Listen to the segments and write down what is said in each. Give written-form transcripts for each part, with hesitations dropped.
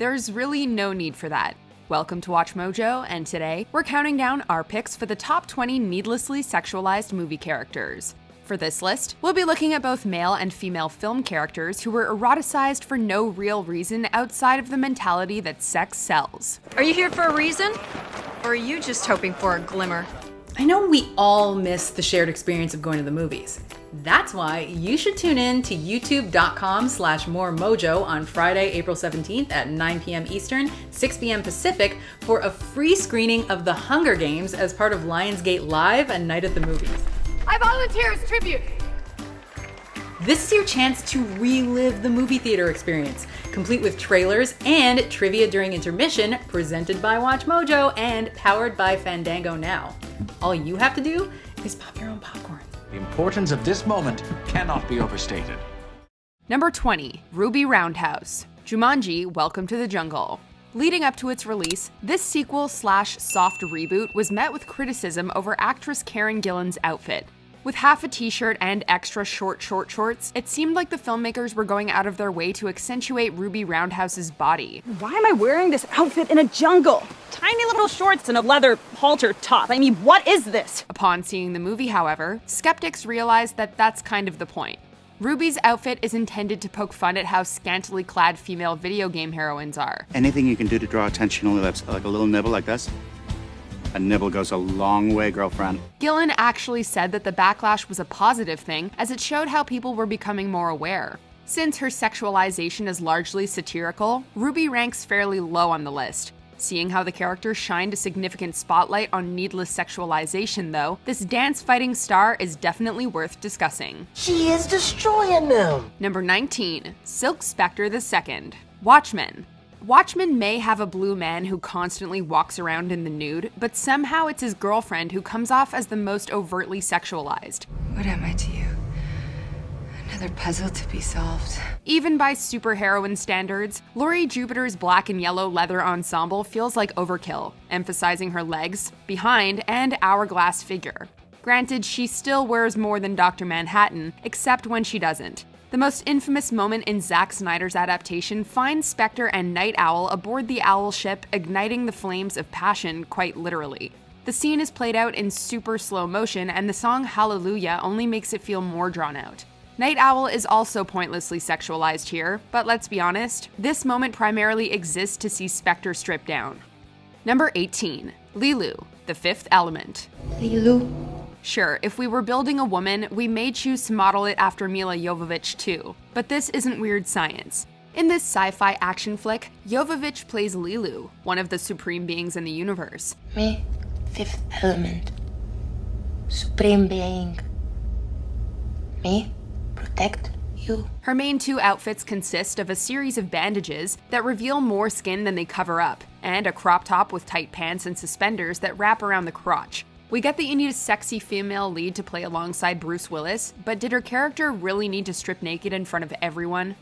There's really no need for that. Welcome to Watch Mojo, and today we're counting down our picks for the top 20 needlessly sexualized movie characters. For this list, we'll be looking at both male and female film characters who were eroticized for no real reason outside of the mentality that sex sells. Are you here for a reason? Or are you just hoping for a glimmer? I know we all miss the shared experience of going to the movies. That's why you should tune in to youtube.com/moremojo on Friday, April 17th at 9 p.m. Eastern, 6 p.m. Pacific for a free screening of The Hunger Games as part of Lionsgate Live and Night at the Movies. I volunteer as tribute! This is your chance to relive the movie theater experience, complete with trailers and trivia during intermission, presented by WatchMojo and powered by Fandango Now. All you have to do is pop your own popcorn. The importance of this moment cannot be overstated. Number 20, Ruby Roundhouse. Jumanji, Welcome to the Jungle. Leading up to its release, this sequel/soft reboot was met with criticism over actress Karen Gillan's outfit. With half a t-shirt and extra short shorts, it seemed like the filmmakers were going out of their way to accentuate Ruby Roundhouse's body. Why am I wearing this outfit in a jungle? Tiny little shorts and a leather halter top. I mean, what is this? Upon seeing the movie, however, skeptics realized that that's kind of the point. Ruby's outfit is intended to poke fun at how scantily clad female video game heroines are. Anything you can do to draw attention on the lips, like a little nibble like this? A nibble goes a long way, girlfriend. Gillan actually said that the backlash was a positive thing, as it showed how people were becoming more aware. Since her sexualization is largely satirical, Ruby ranks fairly low on the list. Seeing how the character shined a significant spotlight on needless sexualization, though, this dance-fighting star is definitely worth discussing. She is destroying them! Number 19, Silk Spectre II. Watchmen. Watchmen may have a blue man who constantly walks around in the nude, but somehow it's his girlfriend who comes off as the most overtly sexualized. What am I to you? Another puzzle to be solved. Even by superheroine standards, Laurie Jupiter's black and yellow leather ensemble feels like overkill, emphasizing her legs, behind, and hourglass figure. Granted, she still wears more than Dr. Manhattan, except when she doesn't. The most infamous moment in Zack Snyder's adaptation finds Spectre and Night Owl aboard the Owl ship, igniting the flames of passion, quite literally. The scene is played out in super slow motion, and the song Hallelujah only makes it feel more drawn out. Night Owl is also pointlessly sexualized here, but let's be honest, this moment primarily exists to see Spectre stripped down. Number 18, Lulu, The Fifth Element. Lulu. Sure, if we were building a woman, we may choose to model it after Mila Jovovich too, but this isn't weird science. In this sci-fi action flick, Jovovich plays Lulu, one of the supreme beings in the universe. Me, fifth element. Supreme being. Me, protect you. Her main two outfits consist of a series of bandages that reveal more skin than they cover up, and a crop top with tight pants and suspenders that wrap around the crotch. We get that you need a sexy female lead to play alongside Bruce Willis, but did her character really need to strip naked in front of everyone?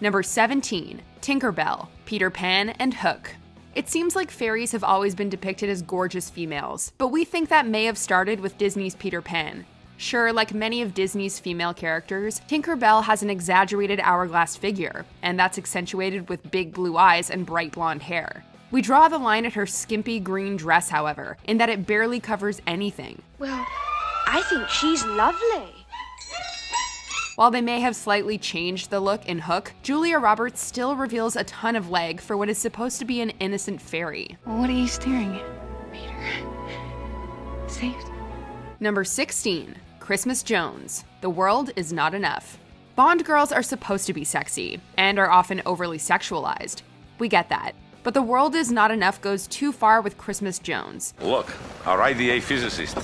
Number 17, Tinkerbell, Peter Pan, and Hook. It seems like fairies have always been depicted as gorgeous females, but we think that may have started with Disney's Peter Pan. Sure, like many of Disney's female characters, Tinkerbell has an exaggerated hourglass figure, and that's accentuated with big blue eyes and bright blonde hair. We draw the line at her skimpy green dress, however, in that it barely covers anything. Well, I think she's lovely. While they may have slightly changed the look in Hook, Julia Roberts still reveals a ton of leg for what is supposed to be an innocent fairy. What are you staring at, Peter? Saved? Number 16, Christmas Jones, The World Is Not Enough. Bond girls are supposed to be sexy, and are often overly sexualized. We get that. But The World Is Not Enough goes too far with Christmas Jones. Look, our IDA physicist.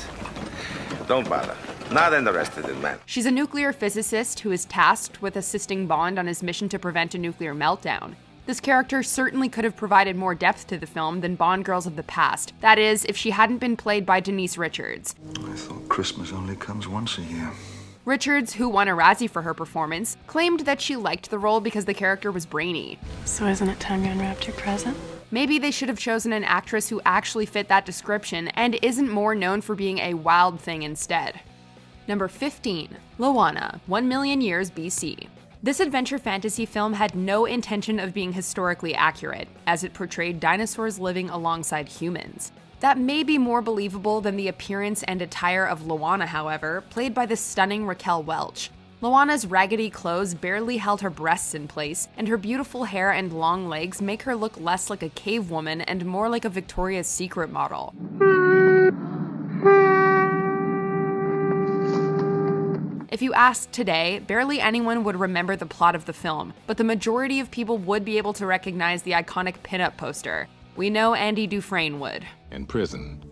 Don't bother. Not interested in men. She's a nuclear physicist who is tasked with assisting Bond on his mission to prevent a nuclear meltdown. This character certainly could have provided more depth to the film than Bond girls of the past. That is, if she hadn't been played by Denise Richards. I thought Christmas only comes once a year. Richards, who won a Razzie for her performance, claimed that she liked the role because the character was brainy. So isn't it time you unwrapped your present? Maybe they should have chosen an actress who actually fit that description and isn't more known for being a wild thing instead. Number 15, Luana, 1 million years BC. This adventure fantasy film had no intention of being historically accurate, as it portrayed dinosaurs living alongside humans. That may be more believable than the appearance and attire of Luana, however, played by the stunning Raquel Welch. Luana's raggedy clothes barely held her breasts in place, and her beautiful hair and long legs make her look less like a cave woman and more like a Victoria's Secret model. If you asked today, barely anyone would remember the plot of the film, but the majority of people would be able to recognize the iconic pinup poster. We know Andy Dufresne would. In prison,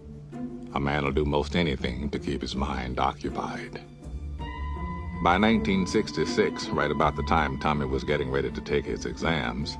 a man will do most anything to keep his mind occupied. By 1966, right about the time Tommy was getting ready to take his exams,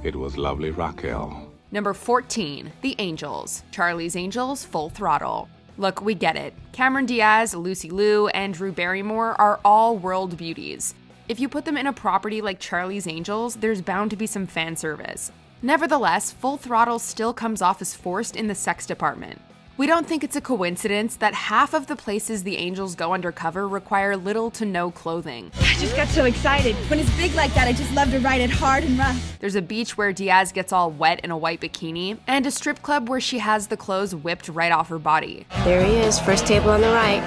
it was lovely Raquel. Number 14, The Angels. Charlie's Angels, Full Throttle. Look, we get it. Cameron Diaz, Lucy Liu, and Drew Barrymore are all world beauties. If you put them in a property like Charlie's Angels, there's bound to be some fan service. Nevertheless, Full Throttle still comes off as forced in the sex department. We don't think it's a coincidence that half of the places the Angels go undercover require little to no clothing. I just got so excited. When it's big like that, I just love to ride it hard and rough. There's a beach where Diaz gets all wet in a white bikini, and a strip club where she has the clothes whipped right off her body. There he is, first table on the right.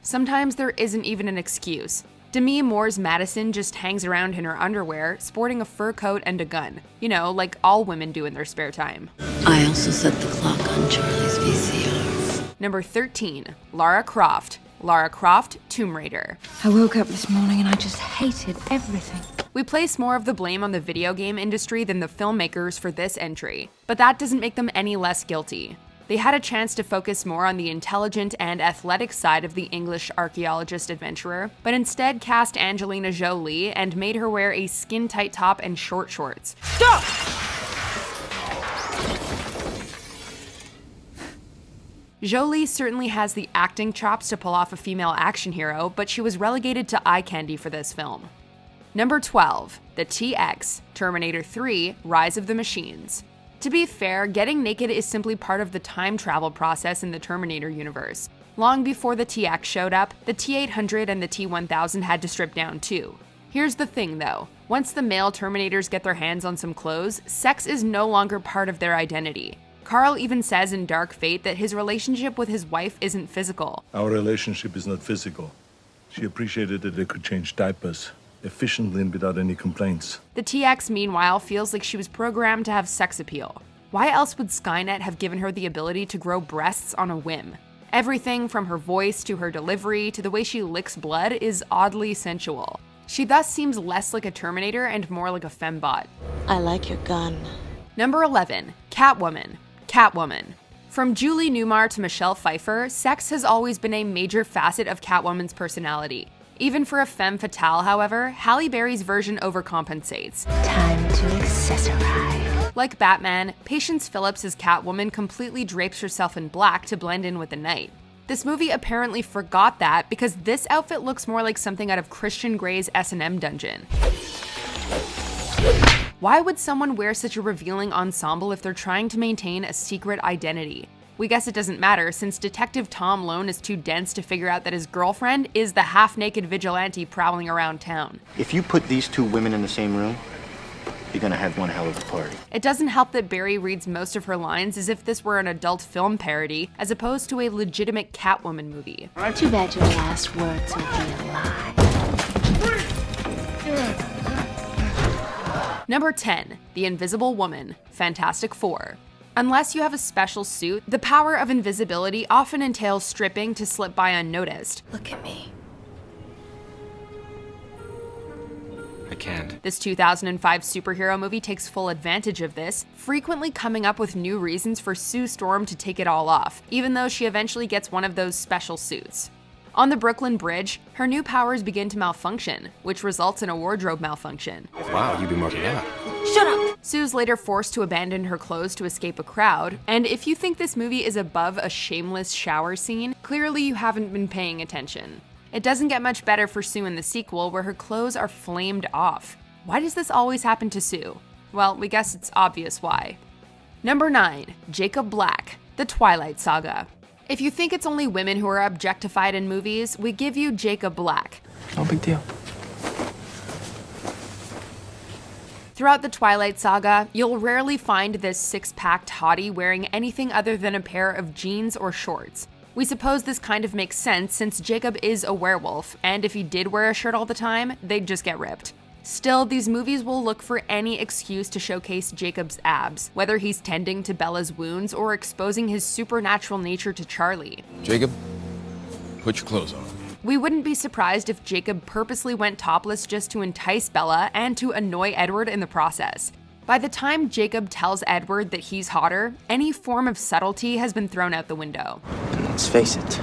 Sometimes there isn't even an excuse. Demi Moore's Madison just hangs around in her underwear, sporting a fur coat and a gun. You know, like all women do in their spare time. I also set the clock on Charlie's VCR. Number 13, Lara Croft. Lara Croft, Tomb Raider. I woke up this morning and I just hated everything. We place more of the blame on the video game industry than the filmmakers for this entry, but that doesn't make them any less guilty. They had a chance to focus more on the intelligent and athletic side of the English archaeologist adventurer, but instead cast Angelina Jolie and made her wear a skin-tight top and short shorts. Stop! Jolie certainly has the acting chops to pull off a female action hero, but she was relegated to eye candy for this film. Number 12, The TX, Terminator 3, Rise of the Machines. To be fair, getting naked is simply part of the time travel process in the Terminator universe. Long before the TX showed up, the T-800 and the T-1000 had to strip down too. Here's the thing though, once the male Terminators get their hands on some clothes, sex is no longer part of their identity. Carl even says in Dark Fate that his relationship with his wife isn't physical. Our relationship is not physical. She appreciated that they could change diapers efficiently and without any complaints. The TX, meanwhile, feels like she was programmed to have sex appeal. Why else would Skynet have given her the ability to grow breasts on a whim? Everything from her voice to her delivery to the way she licks blood is oddly sensual. She thus seems less like a Terminator and more like a fembot. I like your gun. Number 11, Catwoman. Catwoman. From Julie Newmar to Michelle Pfeiffer, sex has always been a major facet of Catwoman's personality. Even for a femme fatale, however, Halle Berry's version overcompensates. Time to accessorize. Like Batman, Patience Phillips as Catwoman completely drapes herself in black to blend in with the night. This movie apparently forgot that because this outfit looks more like something out of Christian Grey's S&M dungeon. Why would someone wear such a revealing ensemble if they're trying to maintain a secret identity? We guess it doesn't matter since Detective Tom Lone is too dense to figure out that his girlfriend is the half-naked vigilante prowling around town. If you put these two women in the same room, you're gonna have one hell of a party. It doesn't help that Barry reads most of her lines as if this were an adult film parody, as opposed to a legitimate Catwoman movie. Too bad your last words will be a lie. Number 10, The Invisible Woman, Fantastic Four. Unless you have a special suit, the power of invisibility often entails stripping to slip by unnoticed. Look at me. I can't. This 2005 superhero movie takes full advantage of this, frequently coming up with new reasons for Sue Storm to take it all off, even though she eventually gets one of those special suits. On the Brooklyn Bridge, her new powers begin to malfunction, which results in a wardrobe malfunction. Wow, you've been working out. Shut up! Sue's later forced to abandon her clothes to escape a crowd, and if you think this movie is above a shameless shower scene, clearly you haven't been paying attention. It doesn't get much better for Sue in the sequel, where her clothes are flamed off. Why does this always happen to Sue? Well, we guess it's obvious why. Number 9, Jacob Black, The Twilight Saga. If you think it's only women who are objectified in movies, we give you Jacob Black. No big deal. Throughout the Twilight Saga, you'll rarely find this six-packed hottie wearing anything other than a pair of jeans or shorts. We suppose this kind of makes sense since Jacob is a werewolf, and if he did wear a shirt all the time, they'd just get ripped. Still, these movies will look for any excuse to showcase Jacob's abs, whether he's tending to Bella's wounds or exposing his supernatural nature to Charlie. Jacob, put your clothes on. We wouldn't be surprised if Jacob purposely went topless just to entice Bella and to annoy Edward in the process. By the time Jacob tells Edward that he's hotter, any form of subtlety has been thrown out the window. And let's face it,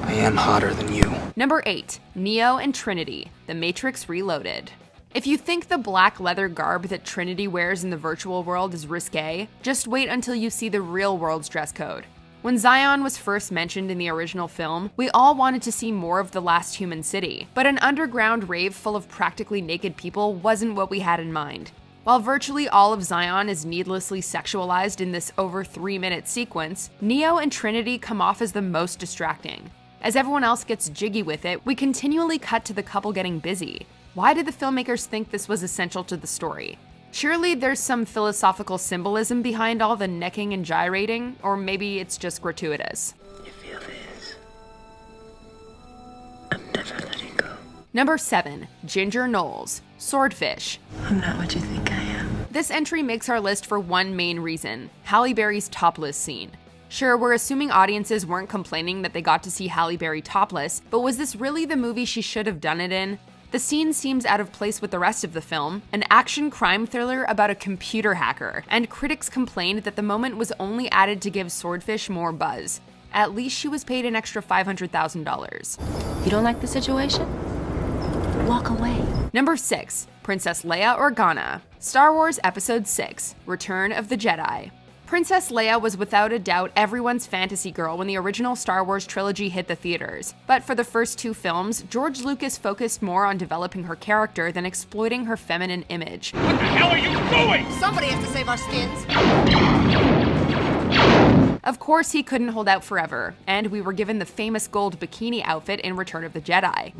I am hotter than you. Number 8, Neo and Trinity, The Matrix Reloaded. If you think the black leather garb that Trinity wears in the virtual world is risque, just wait until you see the real world's dress code. When Zion was first mentioned in the original film, we all wanted to see more of the last human city, but an underground rave full of practically naked people wasn't what we had in mind. While virtually all of Zion is needlessly sexualized in this over 3-minute sequence, Neo and Trinity come off as the most distracting. As everyone else gets jiggy with it, we continually cut to the couple getting busy. Why did the filmmakers think this was essential to the story? Surely there's some philosophical symbolism behind all the necking and gyrating, or maybe it's just gratuitous. You feel this? I'm never letting go. Number 7, Ginger Noels, Swordfish. I'm not what you think I am. This entry makes our list for one main reason, Halle Berry's topless scene. Sure, we're assuming audiences weren't complaining that they got to see Halle Berry topless, but was this really the movie she should have done it in? The scene seems out of place with the rest of the film, an action crime thriller about a computer hacker, and critics complained that the moment was only added to give Swordfish more buzz. At least she was paid an extra $500,000. You don't like the situation? Walk away. Number 6, Princess Leia Organa, Star Wars Episode 6, Return of the Jedi. Princess Leia was without a doubt everyone's fantasy girl when the original Star Wars trilogy hit the theaters. But for the first 2 films, George Lucas focused more on developing her character than exploiting her feminine image. What the hell are you doing? Somebody has to save our skins. Of course, he couldn't hold out forever, and we were given the famous gold bikini outfit in Return of the Jedi.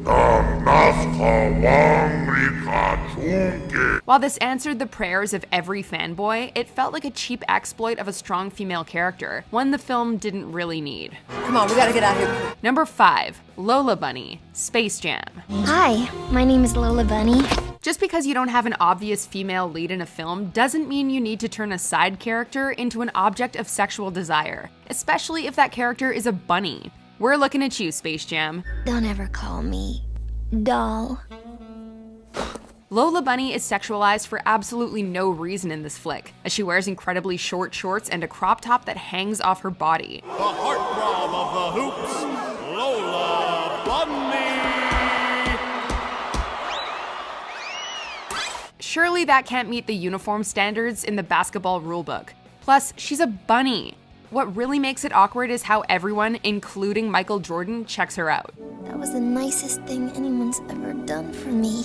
While this answered the prayers of every fanboy, it felt like a cheap exploit of a strong female character, one the film didn't really need. Come on, we gotta get out of here. Number 5, Lola Bunny, Space Jam. Hi, my name is Lola Bunny. Just because you don't have an obvious female lead in a film doesn't mean you need to turn a side character into an object of sexual desire, especially if that character is a bunny. We're looking at you, Space Jam. Don't ever call me doll. Lola Bunny is sexualized for absolutely no reason in this flick, as she wears incredibly short shorts and a crop top that hangs off her body. The heartthrob of the hoops, Lola Bunny! Surely that can't meet the uniform standards in the basketball rulebook. Plus, she's a bunny. What really makes it awkward is how everyone, including Michael Jordan, checks her out. That was the nicest thing anyone's ever done for me.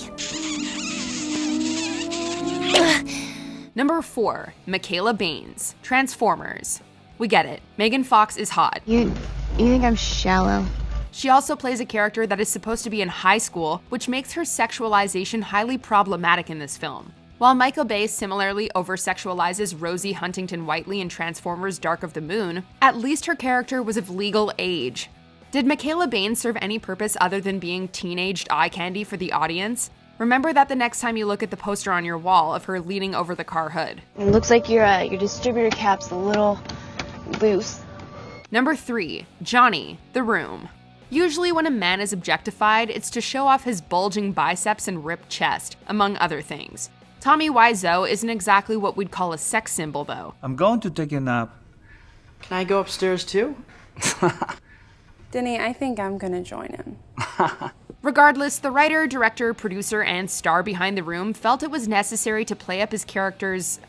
Number 4, Michaela Baines, Transformers. We get it, Megan Fox is hot. You think I'm shallow? She also plays a character that is supposed to be in high school, which makes her sexualization highly problematic in this film. While Michael Bay similarly over-sexualizes Rosie Huntington-Whiteley in Transformers Dark of the Moon, at least her character was of legal age. Did Michaela Baines serve any purpose other than being teenaged eye candy for the audience? Remember that the next time you look at the poster on your wall of her leaning over the car hood. It looks like your distributor cap's a little loose. Number 3, Johnny, The Room. Usually when a man is objectified, it's to show off his bulging biceps and ripped chest, among other things. Tommy Wiseau isn't exactly what we'd call a sex symbol, though. I'm going to take a nap. Can I go upstairs too? Denny, I think I'm gonna join him. Regardless, the writer, director, producer, and star behind The Room felt it was necessary to play up his character's,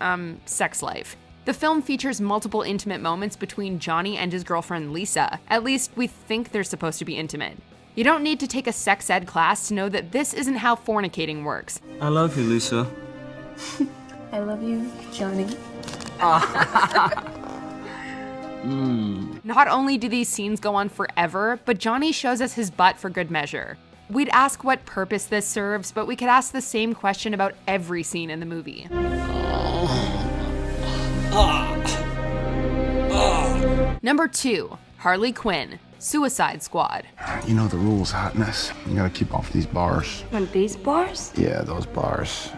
sex life. The film features multiple intimate moments between Johnny and his girlfriend Lisa. At least we think they're supposed to be intimate. You don't need to take a sex ed class to know that this isn't how fornicating works. I love you, Lisa. I love you, Johnny. Not only do these scenes go on forever, but Johnny shows us his butt for good measure. We'd ask what purpose this serves, but we could ask the same question about every scene in the movie. Number 2, Harley Quinn, Suicide Squad. You know the rules, hotness. You gotta keep off these bars. Want these bars? Yeah, those bars.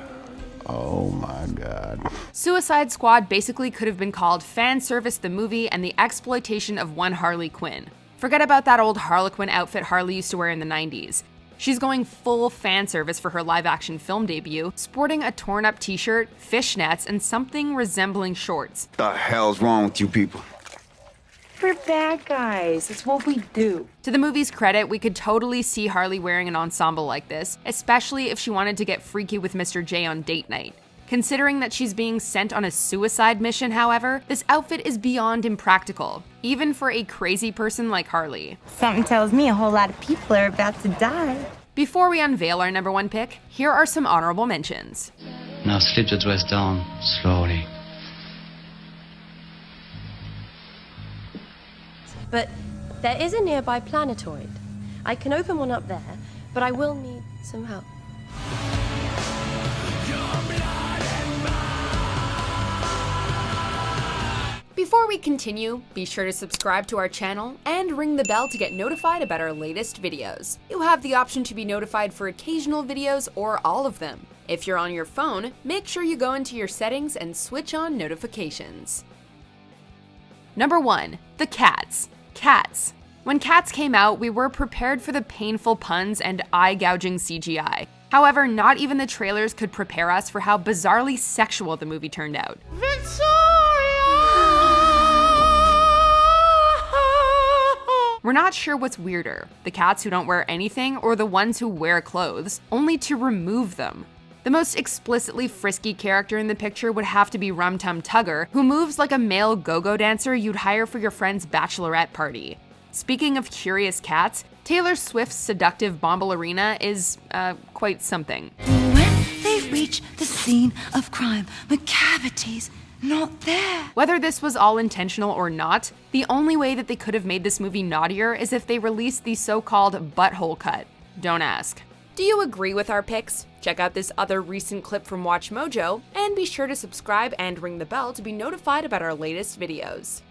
Oh my God. Suicide Squad basically could have been called Fan Service the Movie and the Exploitation of One Harley Quinn. Forget about that old Harlequin outfit Harley used to wear in the 90s. She's going full fan service for her live-action film debut, sporting a torn-up t-shirt, fishnets, and something resembling shorts. The hell's wrong with you people? We're bad guys. It's what we do. To the movie's credit, we could totally see Harley wearing an ensemble like this, especially if she wanted to get freaky with Mr. J on date night. Considering that she's being sent on a suicide mission, however, this outfit is beyond impractical, even for a crazy person like Harley. Something tells me a whole lot of people are about to die. Before we unveil our number 1 pick, here are some honorable mentions. Now slip the dress down slowly. But there is a nearby planetoid. I can open one up there, but I will need some help. Before we continue, be sure to subscribe to our channel and ring the bell to get notified about our latest videos. You have the option to be notified for occasional videos or all of them. If you're on your phone, make sure you go into your settings and switch on notifications. Number 1, the Cats. Cats. When Cats came out, we were prepared for the painful puns and eye-gouging CGI. However, not even the trailers could prepare us for how bizarrely sexual the movie turned out. We're not sure what's weirder, the cats who don't wear anything or the ones who wear clothes, only to remove them. The most explicitly frisky character in the picture would have to be Rum Tum Tugger, who moves like a male go-go dancer you'd hire for your friend's bachelorette party. Speaking of curious cats, Taylor Swift's seductive Bombalurina is, quite something. When they reach the scene of crime, McCavity's not there. Whether this was all intentional or not, the only way that they could have made this movie naughtier is if they released the so-called butthole cut. Don't ask. Do you agree with our picks? Check out this other recent clip from WatchMojo, and be sure to subscribe and ring the bell to be notified about our latest videos.